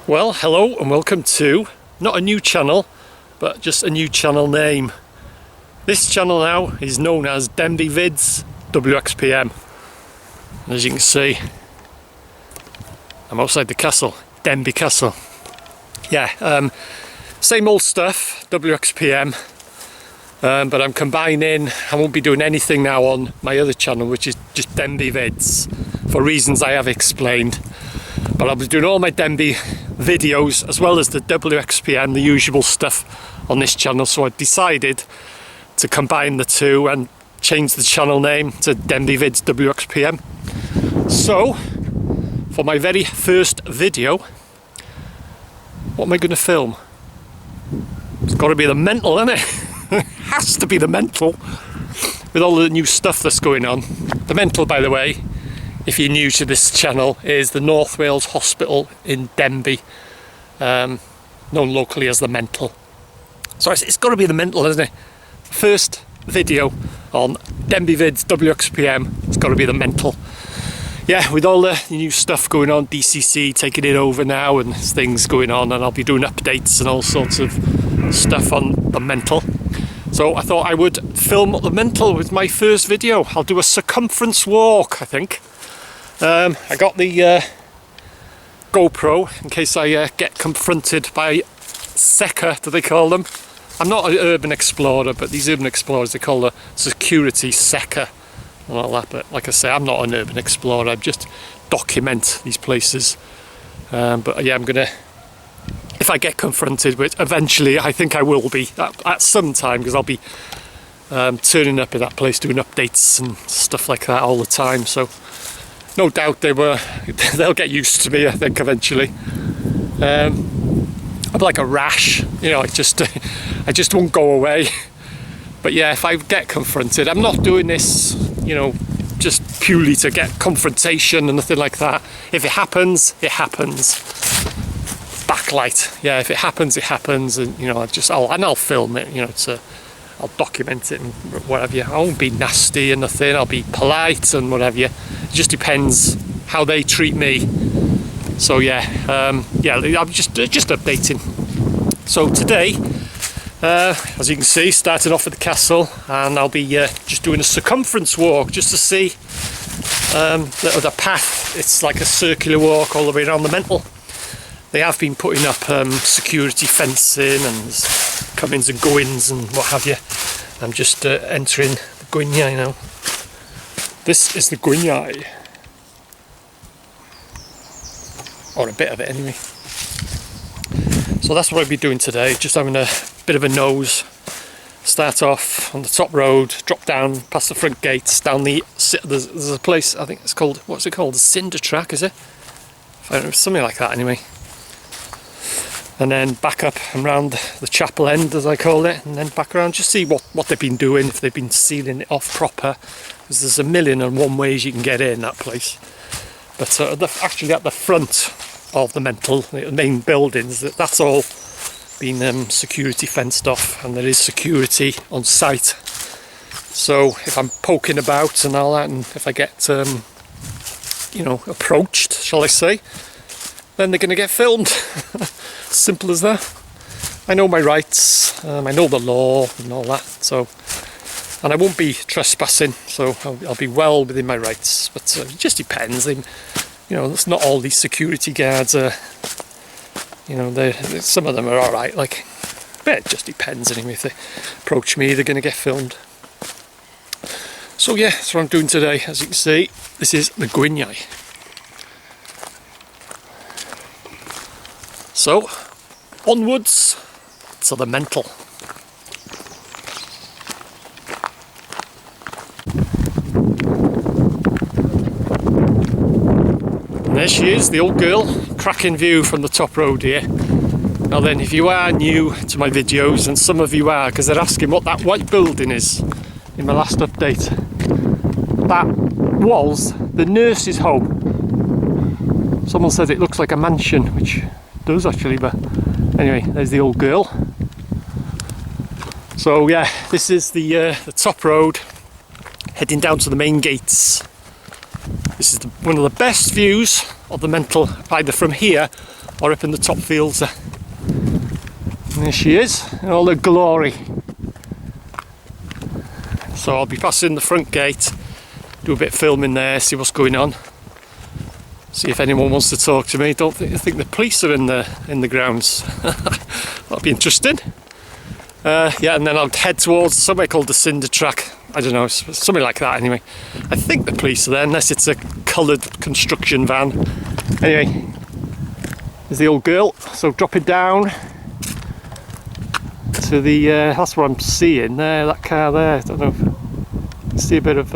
Well, hello and welcome to, not a new channel, but just a new channel name. This channel now is known as Denbigh Vids WXPM. And as you can see, I'm outside the castle, Denbigh Castle. Yeah, same old stuff, WXPM, but I'm combining. I won't be doing anything now on my other channel, which is just Denbigh Vids, for reasons I have explained. But I'll be doing all my Denbigh videos as well as the WXPM, the usual stuff on this channel. So I decided to combine the two and change the channel name to Denbigh Vids WXPM. So for my very first video, what am I going to film? It's got to be the mental, isn't it? It has to be the mental, with all the new stuff that's going on. The mental, by the way, if you're new to this channel, is the North Wales Hospital in Denbigh, known locally as the Mental. So it's got to be the Mental, isn't it? First video on Denbigh Vids WXPM, it's got to be the Mental. Yeah, with all the new stuff going on, DCC taking it over now, and there's things going on, and I'll be doing updates and all sorts of stuff on the Mental. So I thought I would film the Mental with my first video. I'll do a circumference walk, I think. I got the GoPro in case I get confronted by Secker, do they call them? I'm not an urban explorer, but these urban explorers, they call the security Secker and all that. But like I say, I'm not an urban explorer, I just document these places. But yeah, I'm gonna, if I get confronted with, eventually I think I will be at some time, because I'll be turning up at that place doing updates and stuff like that all the time. So no doubt they'll get used to me, I think, eventually. I'm like a rash, you know, I just won't go away. But yeah, if I get confronted, I'm not doing this, you know, just purely to get confrontation and nothing like that. If it happens, it happens. Backlight, yeah, if it happens, it happens, and you know, I'll film it, you know, I'll document it and whatever. I won't be nasty and nothing, I'll be polite and whatever. It just depends how they treat me. So yeah, I'm just updating. So today, as you can see, starting off at the castle, and I'll be just doing a circumference walk just to see the path. It's like a circular walk all the way around the Mental. They have been putting up security fencing and comings and goings and what have you. I'm just entering the Gwyniai now. This is the Gwyniai. Or a bit of it anyway. So that's what I'll be doing today, just having a bit of a nose. Start off on the top road, drop down past the front gates, down there's a place, I think it's called, what's it called? The cinder track, is it? Something like that anyway. And then back up and round the chapel end, as I call it, and then back around, just see what they've been doing, if they've been sealing it off proper, because there's 1,000,001 ways you can get in that place. But actually at the front of the Mental, the main buildings, that's all been security fenced off, and there is security on site. So if I'm poking about and all that, and if I get you know, approached, shall I say, then they're going to get filmed. Simple as that. I know my rights, I know the law and all that, so, and I won't be trespassing, so I'll be well within my rights. But it just depends. You know, it's not all these security guards are, you know, some of them are all right, like, but it just depends anyway. If they approach me, they're going to get filmed. So yeah, that's what I'm doing today. As you can see, this is the Gwyniai. So, onwards to the Mental. And there she is, the old girl. Cracking view from the top road here. Now then, if you are new to my videos, and some of you are, because they're asking what that white building is in my last update. That was the nurse's home. Someone said it looks like a mansion, which does actually, but anyway, there's the old girl. So yeah, this is the top road heading down to the main gates. This is one of the best views of the mental, either from here or up in the top fields there. And there she is in all her glory. So I'll be passing the front gate, do a bit of filming there, see what's going on, see if anyone wants to talk to me. I think the police are in the grounds. That'll be interesting. Yeah, and then I'll head towards somewhere called the Cinder Track. I don't know, something like that anyway. I think the police are there, unless it's a coloured construction van. Anyway, there's the old girl. So drop it down to the, that's what I'm seeing there, that car there. I don't know if you can see a bit of,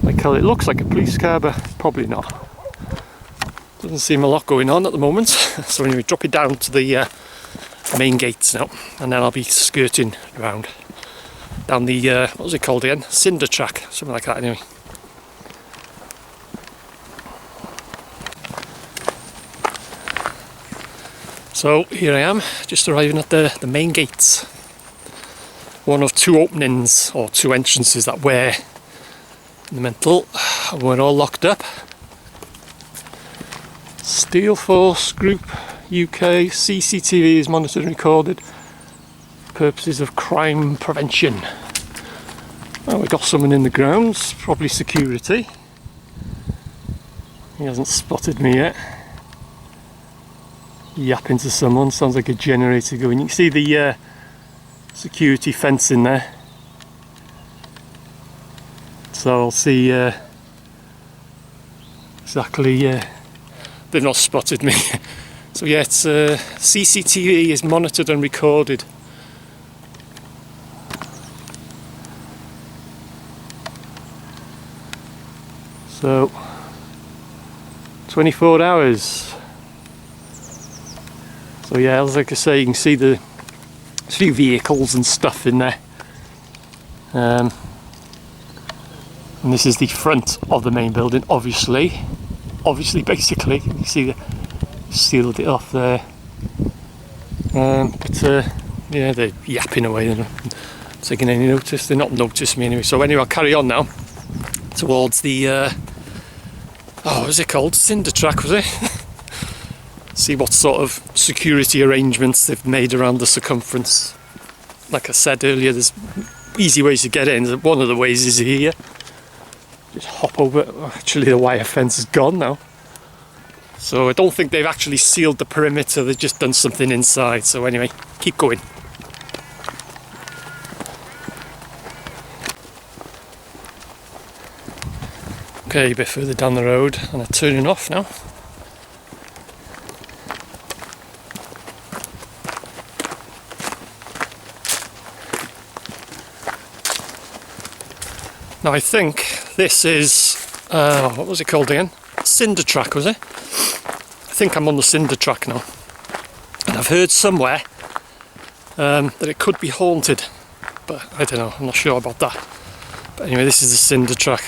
it looks like a police car, but probably not. Doesn't seem a lot going on at the moment. So anyway, drop it down to the main gates now, and then I'll be skirting around down the what was it called again? Cinder Track, something like that anyway. So here I am, just arriving at the main gates. One of two openings or two entrances that were in the mental. We're all locked up. Steel Force Group UK, CCTV is monitored and recorded for purposes of crime prevention. Well, we've got someone in the grounds, probably security. He hasn't spotted me yet. Yapping to someone, sounds like a generator going. You can see the security fence in there. So I'll see exactly, they've not spotted me. So yeah, it's CCTV is monitored and recorded. So 24 hours. So yeah, as like I say, you can see the few vehicles and stuff in there. And this is the front of the main building, obviously basically. You see the sealed it off there, but yeah, they're yapping away, they're not taking any notice. They're not noticed me anyway. So anyway, I'll carry on now towards the what was it called? Cinder Track, was it? See what sort of security arrangements they've made around the circumference. Like I said earlier, there's easy ways to get in. One of the ways is here. Just hop over. Actually, the wire fence is gone now. So I don't think they've actually sealed the perimeter, they've just done something inside. So anyway, keep going. Okay, a bit further down the road, and I'm turning off now. Now I think this is, what was it called again? Cinder Track, was it? I think I'm on the Cinder Track now. And I've heard somewhere that it could be haunted, but I don't know, I'm not sure about that. But anyway, this is the Cinder Track.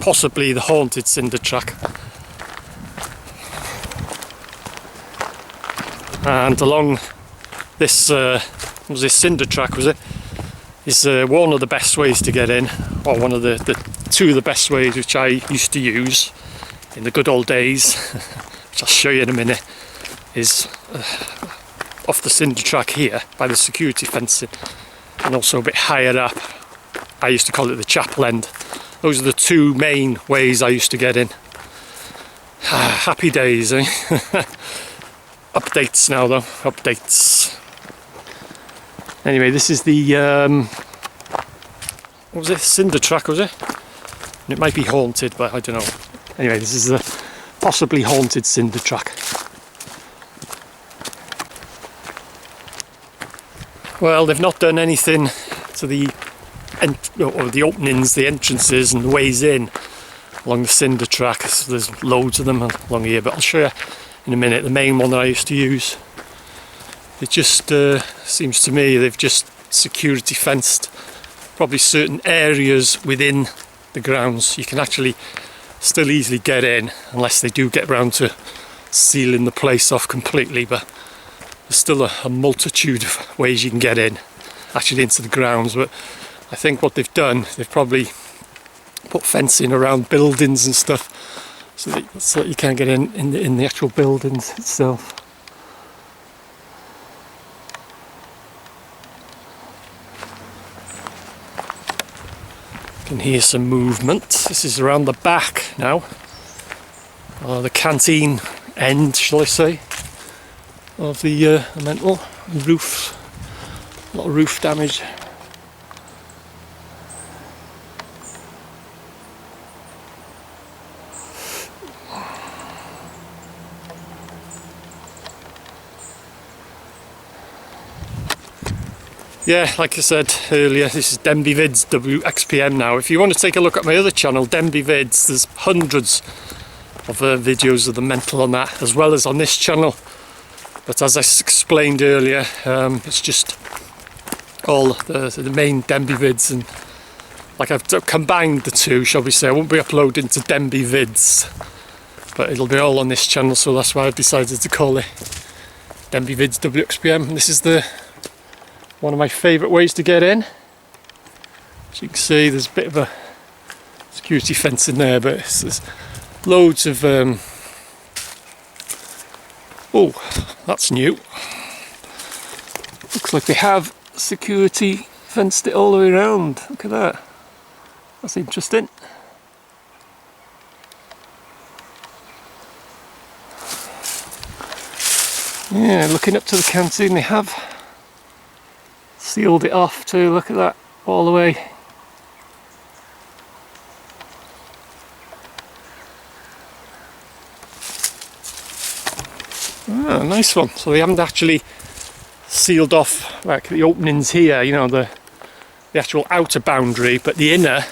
Possibly the haunted Cinder Track. And along this, was this Cinder Track, was it? Is one of the best ways to get in, or one of the two of the best ways which I used to use in the good old days, which I'll show you in a minute, is off the Cinder Track here by the security fencing, and also a bit higher up. I used to call it the Chapel End. Those are the two main ways I used to get in. Happy days, eh? Updates now though, updates. Anyway, this is the, what was it, Cinder Track, was it? It might be haunted, but I don't know. Anyway, this is the possibly haunted Cinder Track. Well, they've not done anything to the openings, the entrances and the ways in along the Cinder Track. So there's loads of them along here, but I'll show you in a minute. The main one that I used to use, it just seems to me they've just security fenced probably certain areas within the grounds. You can actually still easily get in unless they do get round to sealing the place off completely, but there's still a multitude of ways you can get in actually into the grounds. But I think what they've done, they've probably put fencing around buildings and stuff so that you can't get in the actual buildings itself. You can hear some movement. This is around the back now, or the canteen end, shall I say, of the mental roof. A lot of roof damage. Yeah, like I said earlier, this is Denbigh Vids WXPM now. If you want to take a look at my other channel, Denbigh Vids, there's hundreds of videos of the mental on that, as well as on this channel. But as I explained earlier, it's just all the main Denbigh Vids, and like I've combined the two, shall we say. I won't be uploading to Denbigh Vids, but it'll be all on this channel, so that's why I've decided to call it Denbigh Vids WXPM. And this is one of my favourite ways to get in. As you can see, there's a bit of a security fence in there, but there's loads of oh, that's new. Looks like they have security fenced it all the way around. Look at that. That's interesting. Yeah, looking up to the canteen, they have sealed it off too. Look at that, all the way. Ah, nice one. So they haven't actually sealed off like the openings here, you know, the actual outer boundary, but the inner,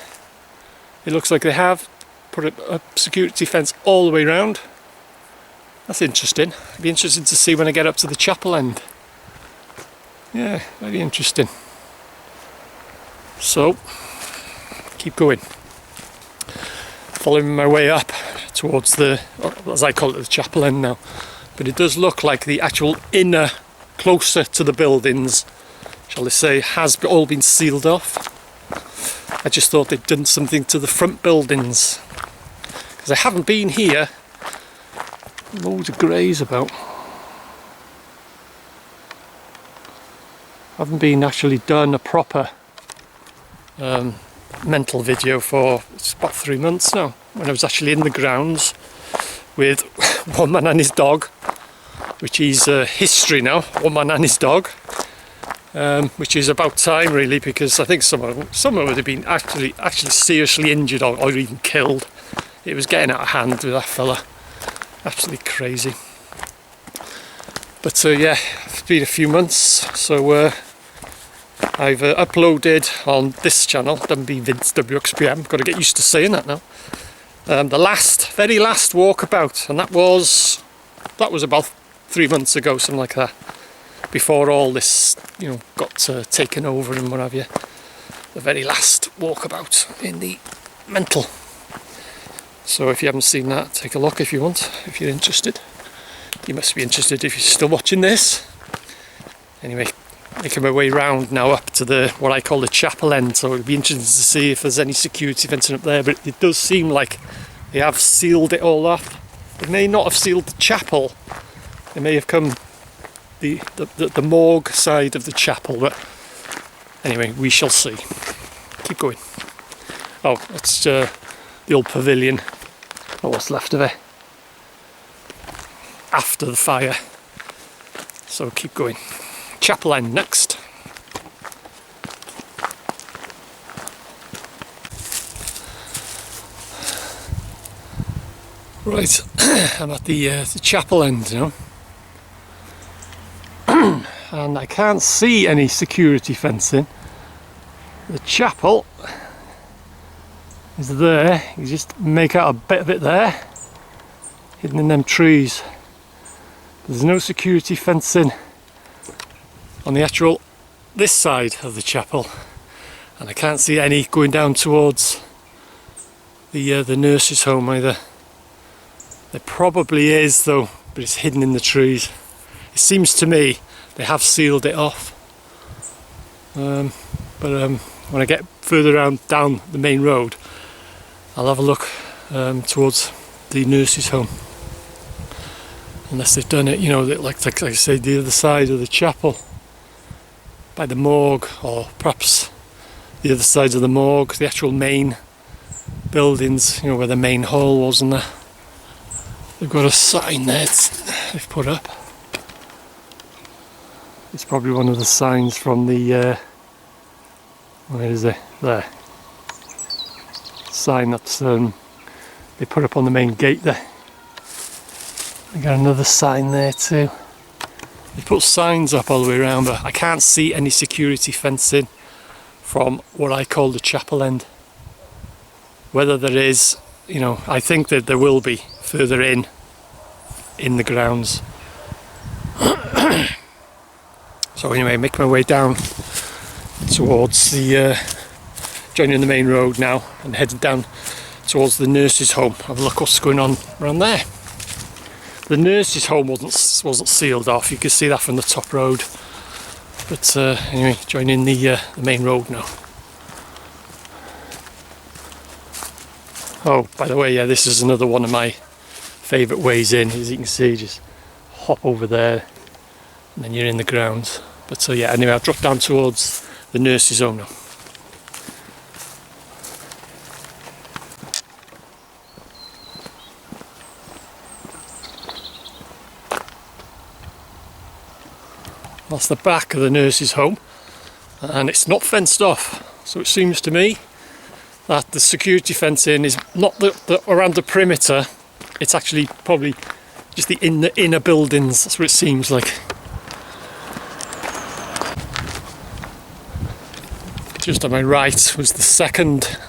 it looks like they have put a security fence all the way around. That's interesting. It'd be interesting to see when I get up to the chapel end. Yeah, very interesting. So, keep going. Following my way up towards the, as I call it, the chapel end now. But it does look like the actual inner, closer to the buildings, shall I say, has all been sealed off. I just thought they'd done something to the front buildings, because I haven't been here. Loads of greys about. I haven't been actually done a proper mental video for about 3 months now, when I was actually in the grounds with one man and his dog, which is history now, one man and his dog, which is about time really, because I think some of them would have been actually seriously injured or even killed. It was getting out of hand with that fella. Absolutely crazy. But yeah, it's been a few months, so I've uploaded on this channel, Denbigh Vids WXPM. Got to get used to saying that now. The very last walkabout, and that was about 3 months ago, something like that. Before all this, you know, got taken over and what have you. The very last walkabout in the mental. So if you haven't seen that, take a look if you want, if you're interested. You must be interested if you're still watching this. Anyway, making my way round now up to what I call the chapel end, so it'll be interesting to see if there's any security fencing up there, but it does seem like they have sealed it all off. They may not have sealed the chapel, they may have come the morgue side of the chapel, but anyway, we shall see. Keep going. Oh, it's the old pavilion, or what's left of it, after the fire. So keep going. Chapel end next. Right, I'm at the chapel end now. And I can't see any security fencing. The chapel is there. You just make out a bit of it there, hidden in them trees. There's no security fencing on the actual this side of the chapel, and I can't see any going down towards the nurse's home either. There probably is though, but it's hidden in the trees. It seems to me they have sealed it off. But when I get further down the main road, I'll have a look towards the nurse's home. Unless they've done it, you know, like I say, the other side of the chapel, by the morgue, or perhaps the other side of the morgue, the actual main buildings, you know, where the main hall was and that. They've got a sign there they've put up. It's probably one of the signs from the, where is it? There. Sign that's they put up on the main gate there. They got another sign there too. They put signs up all the way around, but I can't see any security fencing from what I call the chapel end. Whether there is, you know, I think that there will be further in the grounds. So anyway, make my way down towards the joining the main road now and heading down towards the nurse's home. Have a look what's going on around there. The nurse's home wasn't sealed off. You can see that from the top road. But anyway, joining the main road now. Oh, by the way, yeah, this is another one of my favourite ways in. As you can see, just hop over there and then you're in the grounds. But yeah, anyway, I'll drop down towards the nurse's home now. That's the back of the nurse's home, and it's not fenced off, so it seems to me that the security fencing is not around the perimeter. It's actually probably just the inner buildings. That's what it seems like. Just on my right was the second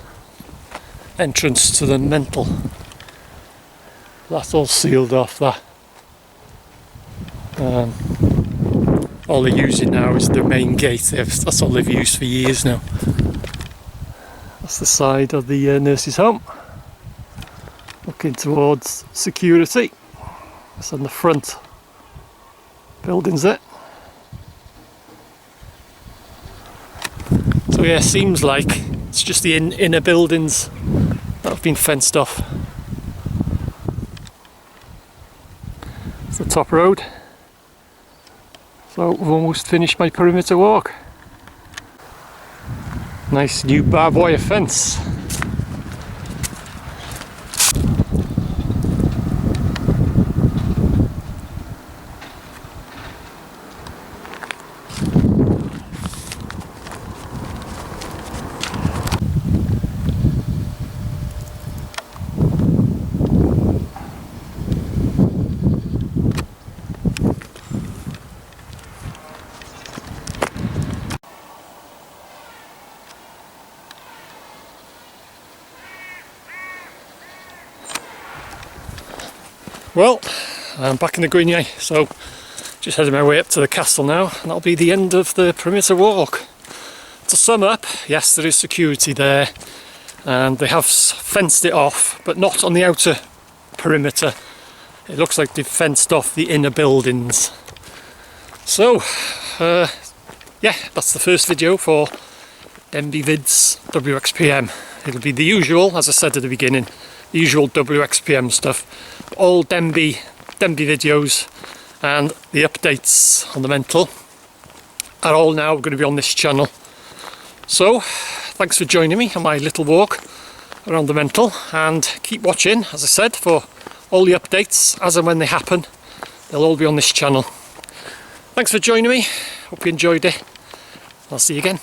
entrance to the mental. That's all sealed off. That. All they're using now is the main gate. That's all they've used for years now. That's the side of the nurse's home. Looking towards security. It's on the front buildings there. So yeah, seems like it's just the inner buildings that have been fenced off. It's the top road. So we've almost finished my perimeter walk. Nice new barbed wire fence. Well, I'm back in the greenway, so just heading my way up to the castle now, and that'll be the end of the perimeter walk. To sum up, yes, there is security there, and they have fenced it off, but not on the outer perimeter. It looks like they've fenced off the inner buildings. So, yeah, that's the first video for Denbigh Vids WXPM. It'll be the usual, as I said at the beginning, the usual WXPM stuff. All Denbigh videos and the updates on the mental are all now going to be on this channel. So thanks for joining me on my little walk around the mental, and keep watching, as I said, for all the updates as and when they happen. They'll all be on this channel. Thanks for joining me, hope you enjoyed it. I'll see you again.